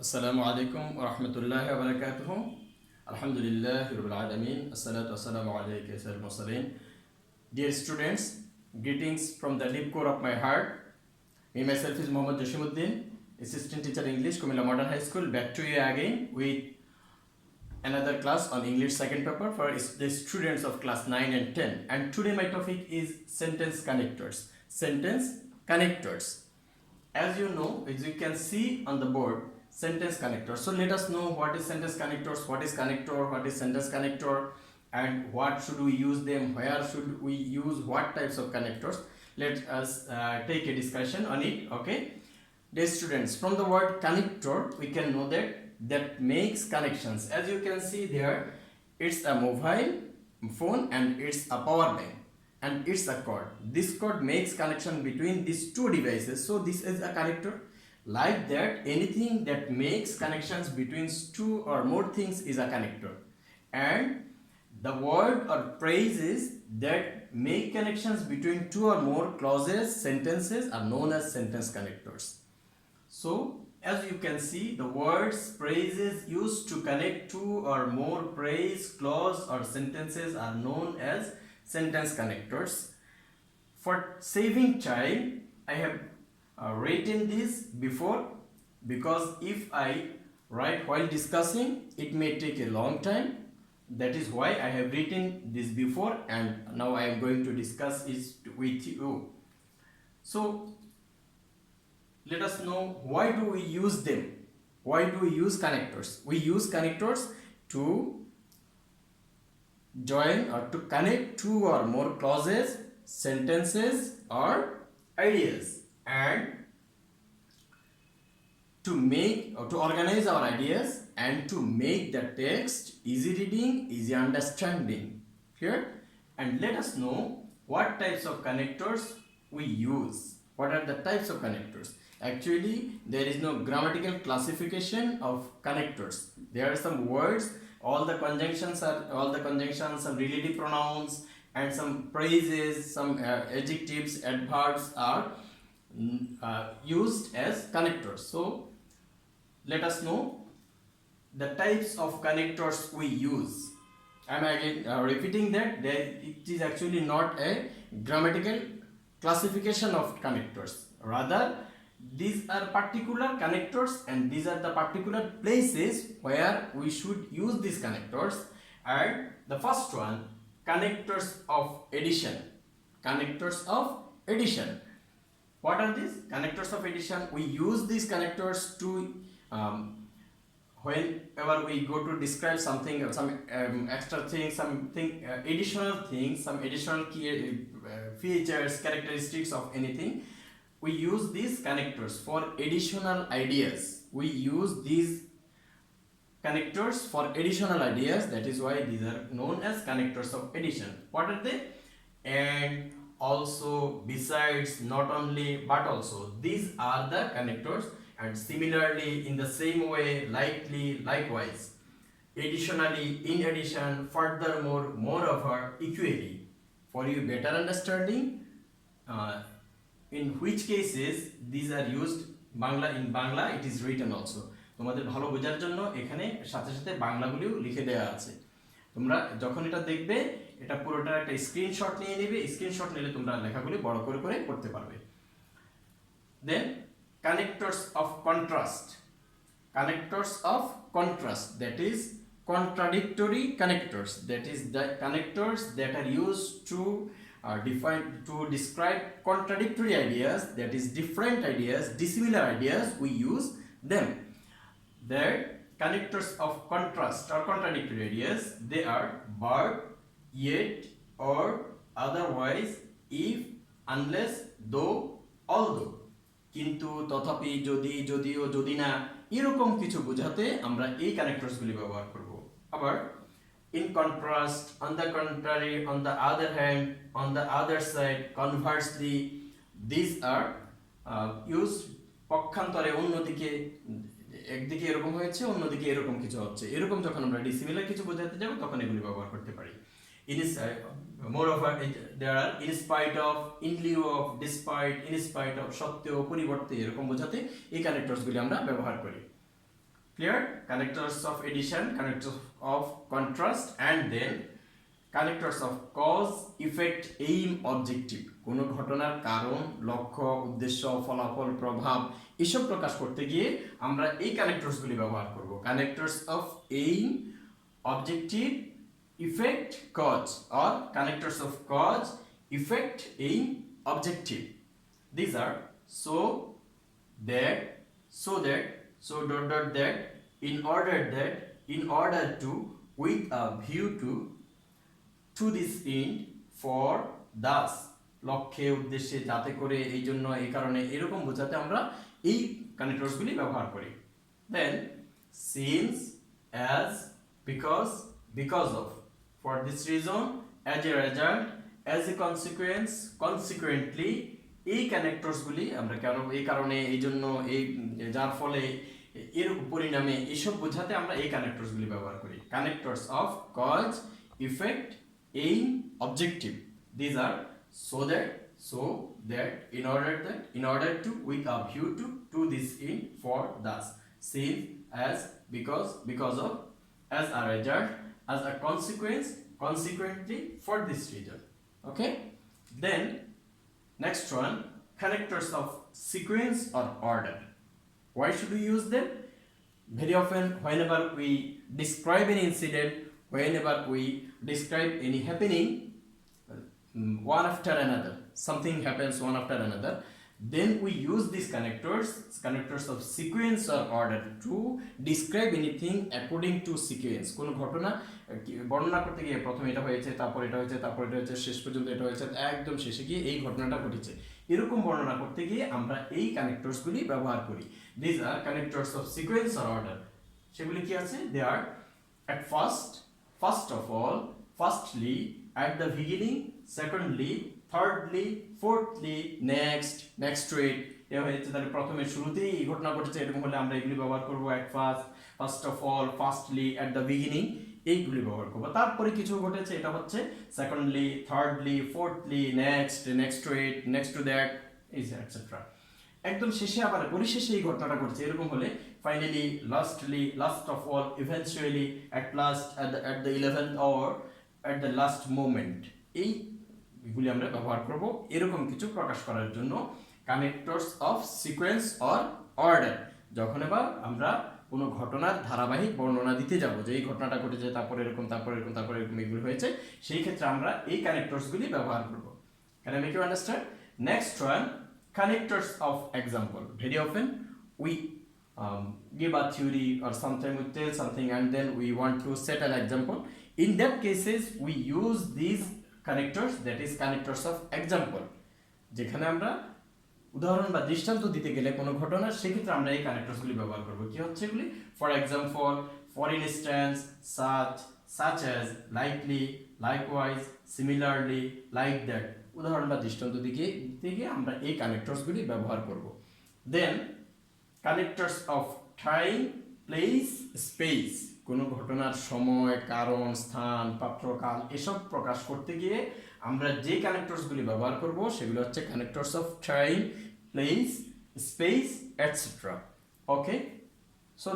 Assalamu alaikum wa rahmatullahi wa barakatuhu. Alhamdulillahi rabbil alameen. Assalatu wassalamu alayka ya sayyidil mursalin. Dear students, greetings from the deep core of my heart. Me myself is Muhammad Jashim Uddin, Assistant Teacher English, Cumilla Modern High School. Back to you again with another class on English second paper for the students of class 9 and 10. And today my topic is sentence connectors. Sentence connectors. As you know, as you can see on the board, sentence connector. So let us know what is sentence connectors, what is connector, what is sentence connector, and what should we use them, where should we use what types of connectors. Let us take a discussion on it. Okay, dear students, from the word connector we can know that makes connections. As you can see there, it's a mobile phone and it's a power bank and it's a cord. This cord makes connection between these two devices, so this is a connector. Like that, anything that makes connections between two or more things is a connector. And the word or phrases that make connections between two or more clauses, sentences are known as sentence connectors. So, as you can see, the words, phrases used to connect two or more phrase, clause or sentences are known as sentence connectors. For saving time, I have written this before, because if I write while discussing, it may take a long time. That is why I have written this before, and now I am going to discuss it with you. So let us know, why do we use them? Why do we use connectors? We use connectors to join or to connect two or more clauses, sentences or ideas, and to make or to organize our ideas and to make the text easy reading, easy understanding. Clear? And let us know what types of connectors we use. What are the types of connectors? Actually, there is no grammatical classification of connectors. There are some words, all the conjunctions are some relative pronouns, and some phrases, some adjectives, adverbs are used as connectors. So let us know the types of connectors we use. I am again repeating that it is actually not a grammatical classification of connectors. Rather, these are particular connectors and these are the particular places where we should use these connectors. And the first one, connectors of addition. Connectors of addition. What are these? Connectors of addition. We use these connectors to whenever we go to describe something, some extra thing, something additional things, some additional key features, characteristics of anything, we use these connectors for additional ideas. We use these connectors for additional ideas. That is why these are known as connectors of addition. What are they? And also, besides, not only, but also. These are the connectors. And similarly, in the same way, likely, likewise, additionally, in addition, furthermore, moreover, equally. For your better understanding, in which cases these are used, in Bangla it is written also. তোমাদের ভালো বোঝার জন্য এখানে সাথে সাথে বাংলাগুলিও লিখে দেওয়া আছে। তোমরা যখন এটা দেখবে, এটা পুরোটা একটা স্ক্রিনশট নিয়ে নেবে। স্ক্রিনশট নিলে তোমরা লেখাগুলি বড় করে করে পড়তে পারবে। Then connectors of contrast. Connectors of contrast, that is contradictory connectors. That is the connectors that are used to describe contradictory ideas, that is different ideas, dissimilar ideas. We use them. Their connectors of contrast or contradictory ideas, they are but, yet, or, otherwise, if, unless, though, although, কিন্তু, তথাপি, যদি, যদিও, যদি না, এরকম কিছু বোঝাতে আমরা এই কানেক্টরসগুলি ব্যবহার করব। আবার in contrast, on the contrary, on the other hand, on the other side, conversely, these are used পক্ষান্তরে, অন্যদিকে, একদিকে এরকম হয়েছে, অন্যদিকে এরকম কিছু হচ্ছে, এরকম যখন আমরা ডিসিমিলার কিছু বোঝাতে যাব তখন এগুলি ব্যবহার করতে পারি। Moreover, there are in spite of, in lieu of, despite, in spite of, সত্ত্বেও, পরিবর্তে, এরকম বোঝাতে এই কানেক্টরসগুলি আমরা ব্যবহার করি। Clear? Connectors of addition, connectors of contrast, and then connectors of cause, effect, aim, objective. কোনো ঘটনার কারণ, লক্ষ্য, উদ্দেশ্য, ফলাফল, প্রভাব এসব প্রকাশ করতে গিয়ে আমরা এই কানেক্টরসগুলি ব্যবহার করব। Connectors of aim, objective, effect, cause, or connectors of cause, effect, aim, objective. These are so that, so that, so dot dot that, in order to, with a view to this end, for, thus, লক্ষ্যে, উদ্দেশ্যে, যাতে করে, এই জন্য, এই কারণে, এরকম বোঝাতে আমরা এই কানেক্টরসগুলি ব্যবহার করি। Then since, as, because of, for this reason, as a result, as a consequence, consequently, এই কানেক্টরসগুলি আমরা কেন, এই কারণে, এই জন্য, এই যার ফলে, এর পরিণামে, এসব বোঝাতে আমরা এই কানেক্টরসগুলি ব্যবহার করি। Connectors of cause, effect, aim, objective. These are so that, in order to, with a view to this end, for, thus, since, as, because of, as a result, as a consequence, consequently, for this reason. Okay? Then next one, connectors of sequence or order. Why should we use them? Very often, whenever we describe an incident, whenever we describe any happening, one after another, something happens one after another, then we use these connectors of sequence or order to describe anything according to sequence. কোন ঘটনা বর্ণনা করতে গিয়ে প্রথমে এটা হয়েছে, তারপর এটা হয়েছে, তারপর এটা হয়েছে, শেষ পর্যন্ত এটা হয়েছে, একদম শেষে গিয়ে এই ঘটনাটা ঘটেছে, এরকম বর্ণনা করতে গিয়ে আমরা এই কানেক্টরসগুলি ব্যবহার করি। These are connectors of sequence or order. সেগুলি কি আছে? They are at first of all, firstly, at the beginning, secondly, thirdly, fourthly, next to it. এটা হচ্ছে তাহলে প্রথমে শুরুতেই এই ঘটনা ঘটেছে, এরকম হলে আমরা এগুলি ব্যবহার করব। at first of all, firstly, at the beginning, এইগুলি ব্যবহার করব। তারপরে কিছু ঘটেছে, এটা হচ্ছে secondly, thirdly, fourthly, next to it, next to that, etc. একদম শেষে আবার পরিশেষে এই ঘটনাটা ঘটেছে, এরকম হলে finally, lastly, last of all, eventually, at last, at the 11th hour, at the last moment, এইগুলি আমরা ব্যবহার করব এরকম কিছু প্রকাশ করার জন্য। Connectors of sequence or order, যখন এবার আমরা কোনো ঘটনার ধারাবাহিক বর্ণনা দিতে যাব, যে এই ঘটনাটা ঘটেছে, তারপর এরকম, তারপর এরকম, তারপর এরকম, এগুলো হয়েছে, সেই ক্ষেত্রে আমরা এই কানেক্টরসগুলি ব্যবহার করব। Can I make you understand? Next one, connectors of example. Very often we give a theory, or sometimes we tell something and then we want to set an example. In that cases we use these connectors, that is connectors of example. যেখানে আমরা উদাহরণ বা দৃষ্টান্ত দিতে গেলে কোনো ঘটনা, সেক্ষেত্রে আমরা এই কানেক্টরসগুলি ব্যবহার করব। কি হচ্ছে এগুলি? For example, for instance, such as, likely, likewise, similarly, like that, উদাহরণ বা দৃষ্টান্ত দিতে গিয়ে আমরা এই কানেক্টরসগুলি ব্যবহার করব। Then connectors of time, place, space, কোনো ঘটনার সময়, কারণ, স্থান, পাত্র, কাল এসব প্রকাশ করতে গিয়ে আমরা যে কানেক্টরসগুলি ব্যবহার করব সেগুলো হচ্ছে connectors of time, place, space, etcetera. Okay, so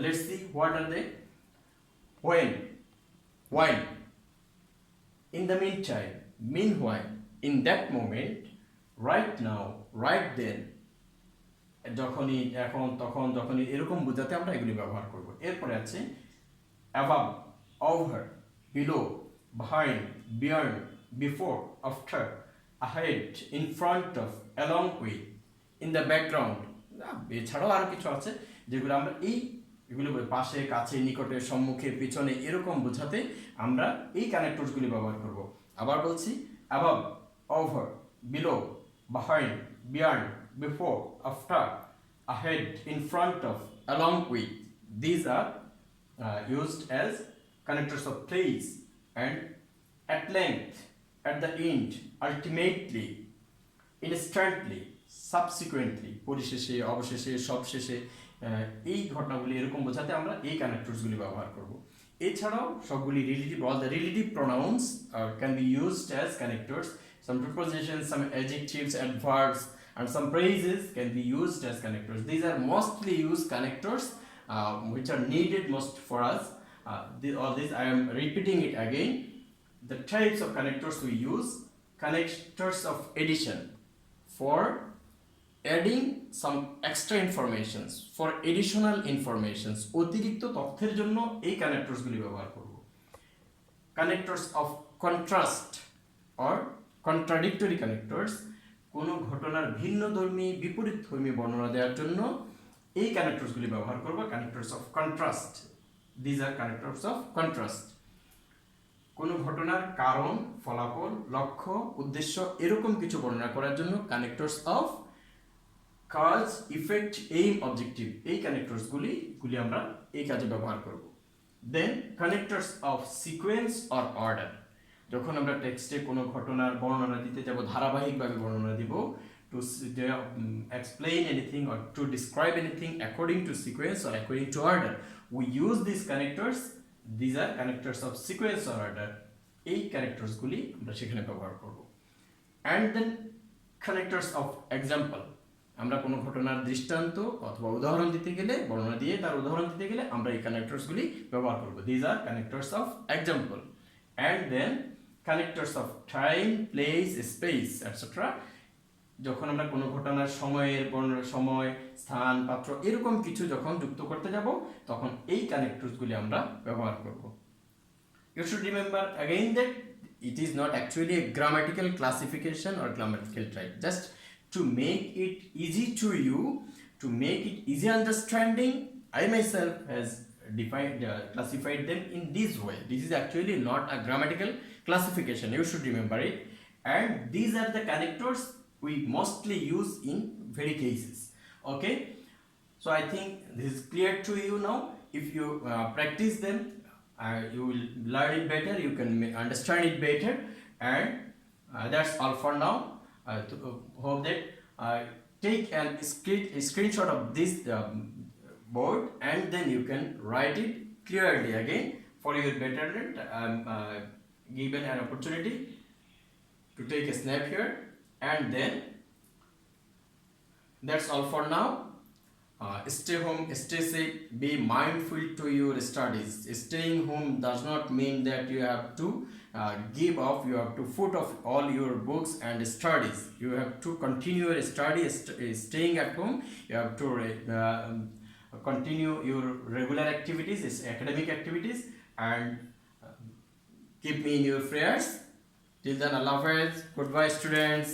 let's see what are they. when, while, in the meantime, meanwhile, in that moment, right now, right then, যখনই, এখন, তখন, যখনই, এরকম বোঝাতে আমরা এগুলি ব্যবহার করব। এরপরে আছে above, over, below, behind, beyond, before, after, ahead, in front of, along with, in the background। এছাড়াও আরো কিছু আছে যেগুলো আমরা এগুলো পাশে, কাছে, নিকটে, সম্মুখে, পিছনে, এরকম বোঝাতে আমরা এই কানেক্টরসগুলি ব্যবহার করব। আবার বলছি, above, over, below, behind, beyond, before, after, ahead, in front of, along with. These are used as connectors of place. And at length, at the end, ultimately, instantly, subsequently, পরিশেষে, অবশেষে, সবশেষে, এই ঘটনাগুলি এরকম বোঝাতে আমরা এই কানেক্টরসগুলি ব্যবহার করব। এছাড়াও সবগুলি relative, all the relative pronouns can be used as connectors. Some prepositions, some adjectives, adverbs, and some phrases can be used as connectors. These are mostly used connectors which are needed most for us. All this I am repeating it again. The types of connectors we use: connectors of addition, for adding some extra informations, for additional informations, অতিরিক্ত তথ্যের জন্য এই কানেক্টরসগুলি ব্যবহার করব। Connectors of contrast or contradictory connectors, কোনো ঘটনার ভিন্নধর্মী বিপরীতধর্মী বর্ণনা দেওয়ার জন্য এই কানেক্টরসগুলি ব্যবহার করব। Connectors of contrast, these are connectors of contrast. কোনো ঘটনার কারণ, ফলাফল, লক্ষ্য, উদ্দেশ্য এরকম কিছু বর্ণনা করার জন্য কানেক্টরস অফ কাজ, ইফেক্ট, এইম, অবজেক্টিভ, এই কানেক্টরসগুলি আমরা এই কাজে ব্যবহার করব। Then connectors of sequence or order, যখন আমরা টেক্সটে কোনো ঘটনার বর্ণনা দিতে যাব, ধারাবাহিকভাবে বর্ণনা দিব, two explain anything or to describe anything according to sequence or according to order, we use these connectors. These are connectors of sequence or order. এই ক্যারেক্টারসগুলি আমরা সেখানে ব্যবহার করব। And then connectors of example, আমরা কোনো ঘটনার দৃষ্টান্ত অথবা উদাহরণ দিতে গেলে, বর্ণনা দিয়ে তার উদাহরণ দিতে গেলে আমরা এই কানেক্টরসগুলি ব্যবহার করব। These are connectors of example. And then connectors of time, place, space etcetera, যখন আমরা কোনো ঘটনার সময়ের বর্ণনা, সময়, স্থান, পাত্র এরকম কিছু যখন যুক্ত করতে যাব, তখন এই কানেক্টরসগুলি আমরা ব্যবহার করব। You should remember again that it is not actually a grammatical classification or grammatical type. Just to make it easy to you, to make it easy understanding, I myself has classified them in this way. This is actually not a grammatical classification. You should remember it. And these are the connectors we mostly use in very cases. Okay, so I think this is clear to you now. If you practice them, you will learn it better, you can understand it better. And that's all for now. Hope that take a screenshot of this board, and then you can write it clearly again for your betterment. Given an opportunity to take a snap here. And then that's all for now. Stay home, stay safe, be mindful to your studies. Staying home does not mean that you have to give up, you have to put off all your books and studies. You have to continue your study. Staying at home, you have to continue your regular activities, academic activities, and keep me in your prayers. Till then, Allah Hafiz. Goodbye, students.